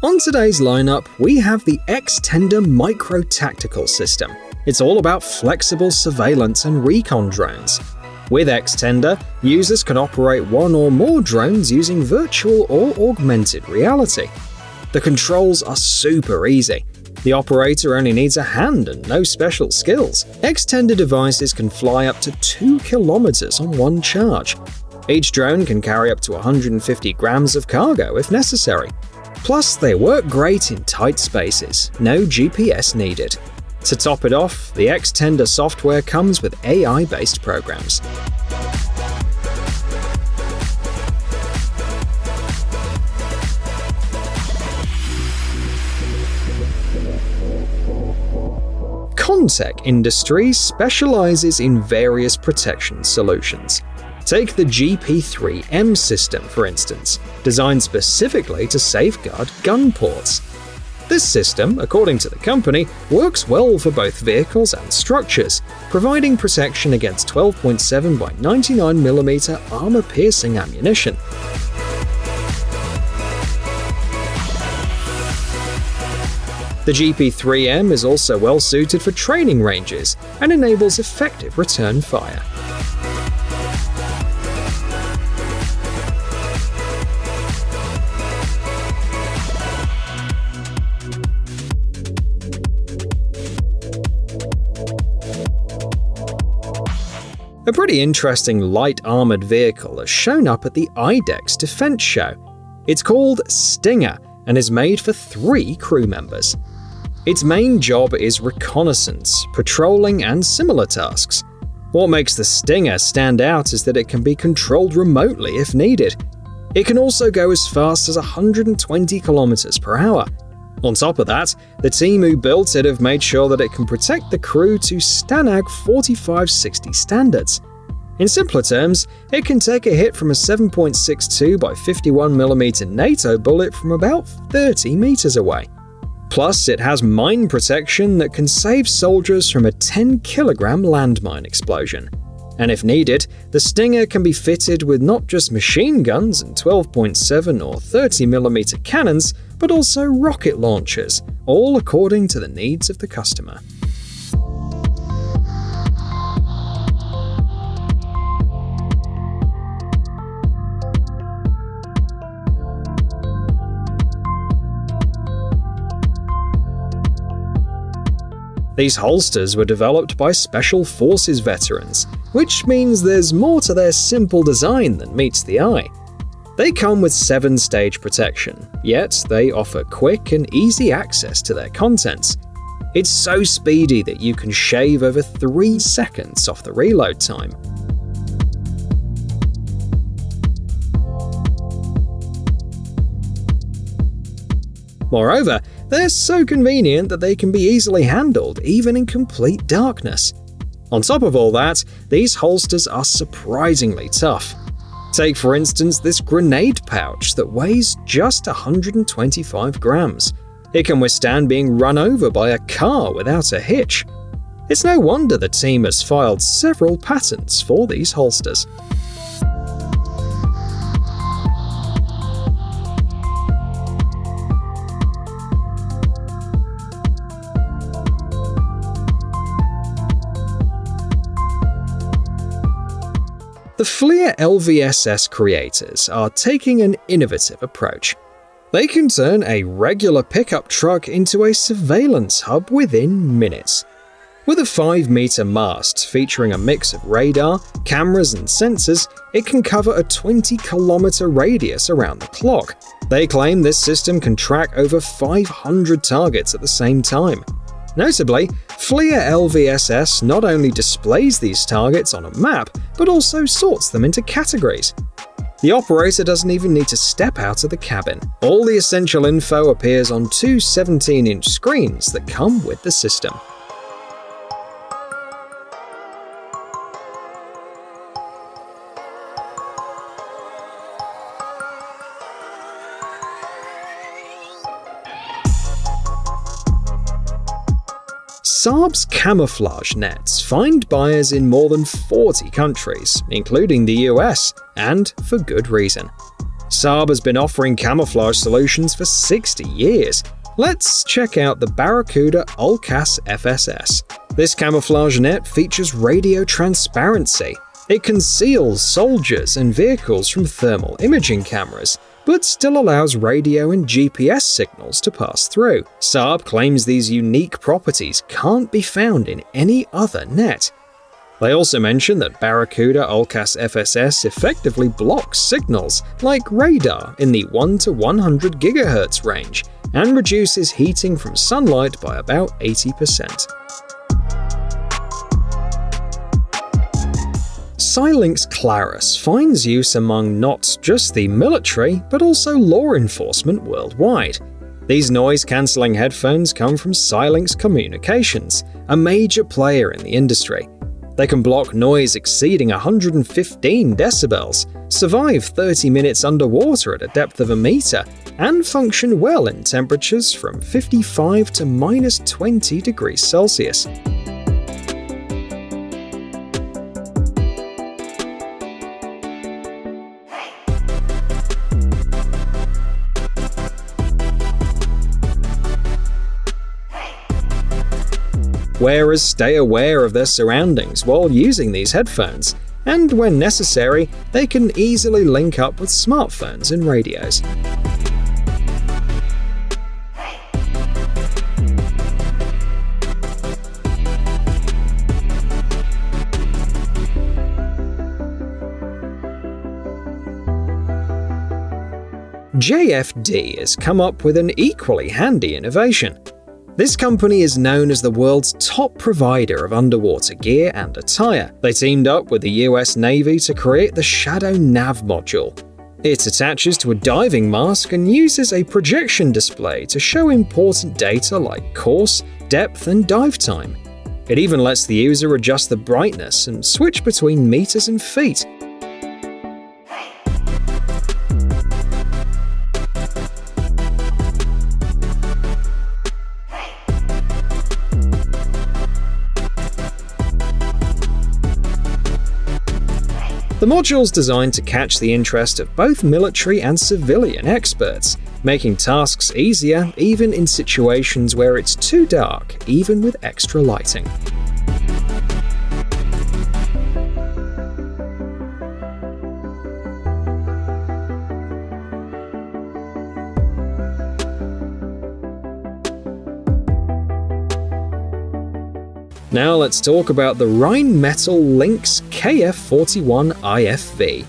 On today's lineup, we have the X-Tender Micro Tactical System. It's all about flexible surveillance and recon drones. With X-Tender, users can operate one or more drones using virtual or augmented reality. The controls are super easy. The operator only needs a hand and no special skills. X-Tender devices can fly up to 2 kilometers on one charge. Each drone can carry up to 150 grams of cargo if necessary. Plus, they work great in tight spaces, no GPS needed. To top it off, the X-Tender software comes with AI-based programs. Tech Industries specializes in various protection solutions. Take the GP3M system, for instance, designed specifically to safeguard gun ports. This system, according to the company, works well for both vehicles and structures, providing protection against 12.7 by 99mm armor-piercing ammunition. The GP3M is also well suited for training ranges and enables effective return fire. A pretty interesting light armored vehicle has shown up at the IDEX Defense Show. It's called Stinger and is made for 3 crew members. Its main job is reconnaissance, patrolling, and similar tasks. What makes the Stinger stand out is that it can be controlled remotely if needed. It can also go as fast as 120 km per hour. On top of that, the team who built it have made sure that it can protect the crew to STANAG 4560 standards. In simpler terms, it can take a hit from a 7.62 by 51mm NATO bullet from about 30 meters away. Plus, it has mine protection that can save soldiers from a 10-kilogram landmine explosion. And if needed, the Stinger can be fitted with not just machine guns and 12.7 or 30mm cannons, but also rocket launchers, all according to the needs of the customer. These holsters were developed by Special Forces veterans, which means there's more to their simple design than meets the eye. They come with 7-stage protection, yet they offer quick and easy access to their contents. It's so speedy that you can shave over 3 seconds off the reload time. Moreover, they're so convenient that they can be easily handled, even in complete darkness. On top of all that, these holsters are surprisingly tough. Take, for instance, this grenade pouch that weighs just 125 grams. It can withstand being run over by a car without a hitch. It's no wonder the team has filed several patents for these holsters. The FLIR LVSS creators are taking an innovative approach. They can turn a regular pickup truck into a surveillance hub within minutes. With a 5-meter mast featuring a mix of radar, cameras, and sensors, it can cover a 20-kilometer radius around the clock. They claim this system can track over 500 targets at the same time. Notably, FLIR LVSS not only displays these targets on a map, but also sorts them into categories. The operator doesn't even need to step out of the cabin. All the essential info appears on 2 17-inch screens that come with the system. Saab's camouflage nets find buyers in more than 40 countries, including the US, and for good reason. Saab has been offering camouflage solutions for 60 years. Let's check out the Barracuda ULCAS FSS. This camouflage net features radio transparency. It conceals soldiers and vehicles from thermal imaging cameras, but still allows radio and GPS signals to pass through. Saab claims these unique properties can't be found in any other net. They also mention that Barracuda ULCAS FSS effectively blocks signals like radar in the 1 to 100 GHz range and reduces heating from sunlight by about 80%. Xilinx Clarus finds use among not just the military, but also law enforcement worldwide. These noise-cancelling headphones come from Xilinx Communications, a major player in the industry. They can block noise exceeding 115 decibels, survive 30 minutes underwater at a depth of a meter, and function well in temperatures from 55 to -20 degrees Celsius. Wearers stay aware of their surroundings while using these headphones, and when necessary, they can easily link up with smartphones and radios. JFD has come up with an equally handy innovation. This company is known as the world's top provider of underwater gear and attire. They teamed up with the US Navy to create the Shadow Nav module. It attaches to a diving mask and uses a projection display to show important data like course, depth, and dive time. It even lets the user adjust the brightness and switch between meters and feet. The module's designed to catch the interest of both military and civilian experts, making tasks easier even in situations where it's too dark, even with extra lighting. Now let's talk about the Rheinmetall Lynx KF41 IFV.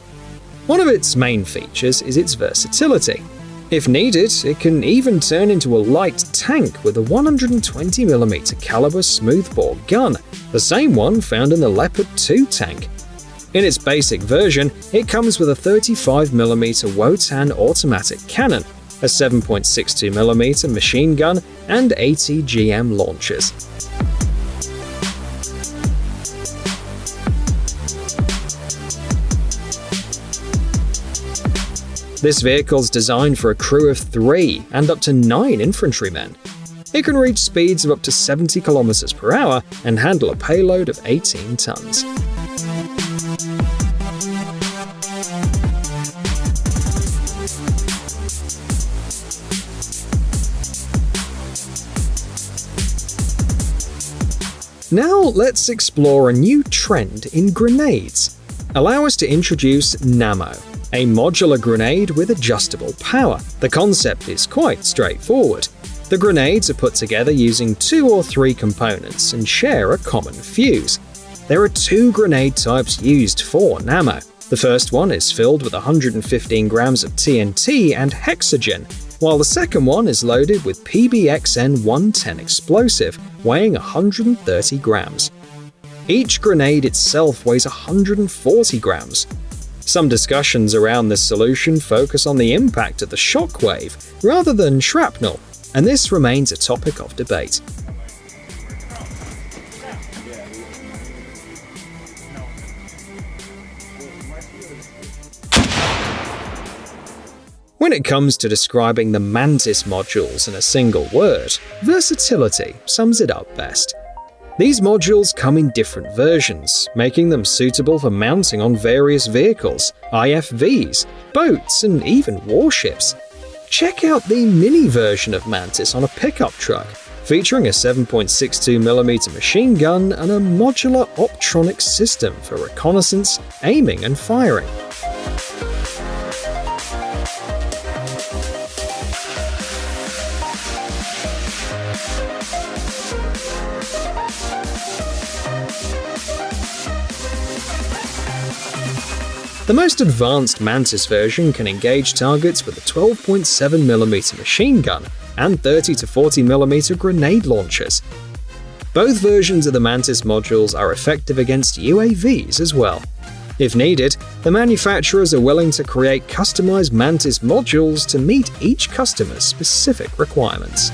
One of its main features is its versatility. If needed, it can even turn into a light tank with a 120mm caliber smoothbore gun, the same one found in the Leopard 2 tank. In its basic version, it comes with a 35mm Wotan automatic cannon, a 7.62mm machine gun, and 80 GM launchers. This vehicle's designed for a crew of 3 and up to 9 infantrymen. It can reach speeds of up to 70 km per hour and handle a payload of 18 tons. Now let's explore a new trend in grenades. Allow us to introduce Nammo, a modular grenade with adjustable power. The concept is quite straightforward. The grenades are put together using 2 or 3 components and share a common fuse. There are 2 grenade types used for Nammo. The first one is filled with 115 grams of TNT and hexogen, while the second one is loaded with PBXN 110 explosive, weighing 130 grams. Each grenade itself weighs 140 grams. Some discussions around this solution focus on the impact of the shockwave rather than shrapnel, and this remains a topic of debate. When it comes to describing the Mantis modules in a single word, versatility sums it up best. These modules come in different versions, making them suitable for mounting on various vehicles, IFVs, boats, and even warships. Check out the mini version of Mantis on a pickup truck, featuring a 7.62mm machine gun and a modular optronic system for reconnaissance, aiming, and firing. The most advanced Mantis version can engage targets with a 12.7mm machine gun and 30 to 40mm grenade launchers. Both versions of the Mantis modules are effective against UAVs as well. If needed, the manufacturers are willing to create customized Mantis modules to meet each customer's specific requirements.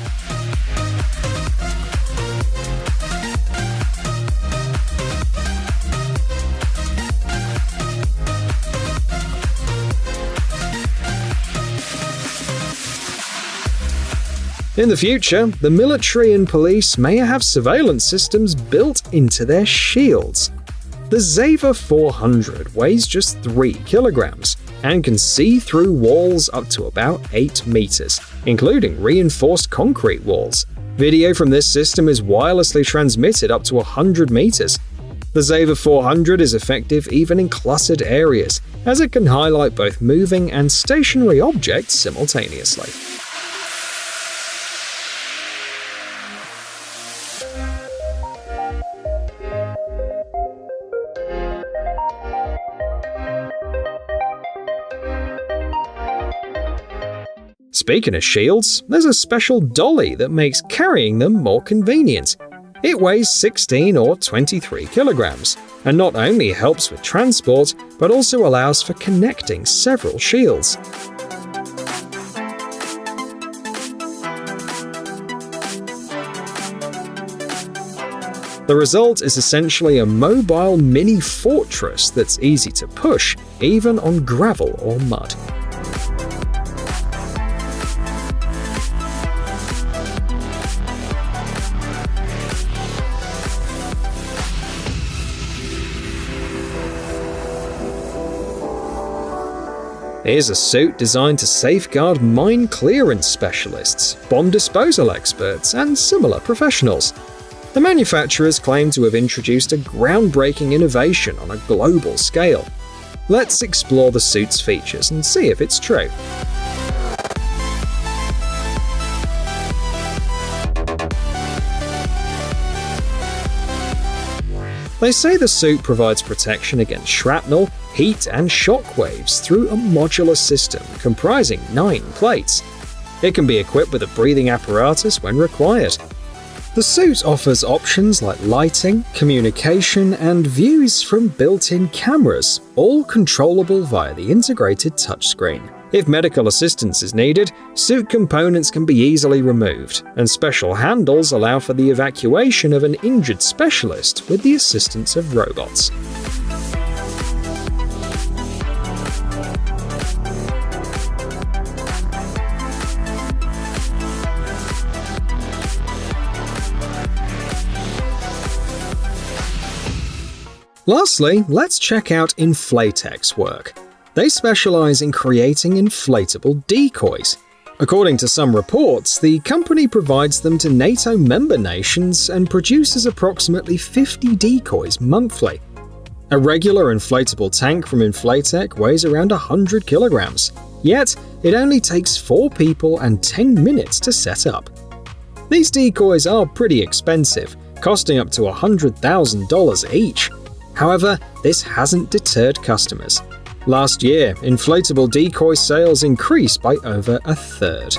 In the future, the military and police may have surveillance systems built into their shields. The Zaver 400 weighs just 3 kilograms and can see through walls up to about 8 meters, including reinforced concrete walls. Video from this system is wirelessly transmitted up to 100 meters. The Zaver 400 is effective even in cluttered areas, as it can highlight both moving and stationary objects simultaneously. Speaking of shields, there's a special dolly that makes carrying them more convenient. It weighs 16 or 23 kilograms, and not only helps with transport, but also allows for connecting several shields. The result is essentially a mobile mini fortress that's easy to push, even on gravel or mud. Here's a suit designed to safeguard mine clearance specialists, bomb disposal experts, and similar professionals. The manufacturers claim to have introduced a groundbreaking innovation on a global scale. Let's explore the suit's features and see if it's true. They say the suit provides protection against shrapnel, heat, and shock waves through a modular system comprising 9 plates. It can be equipped with a breathing apparatus when required. The suit offers options like lighting, communication, and views from built-in cameras, all controllable via the integrated touchscreen. If medical assistance is needed, suit components can be easily removed, and special handles allow for the evacuation of an injured specialist with the assistance of robots. Lastly, let's check out Inflatek's work. They specialize in creating inflatable decoys. According to some reports, the company provides them to NATO member nations and produces approximately 50 decoys monthly. A regular inflatable tank from Inflatek weighs around 100 kilograms, yet it only takes 4 people and 10 minutes to set up. These decoys are pretty expensive, costing up to $100,000 each. However, this hasn't deterred customers. Last year, inflatable decoy sales increased by over a third.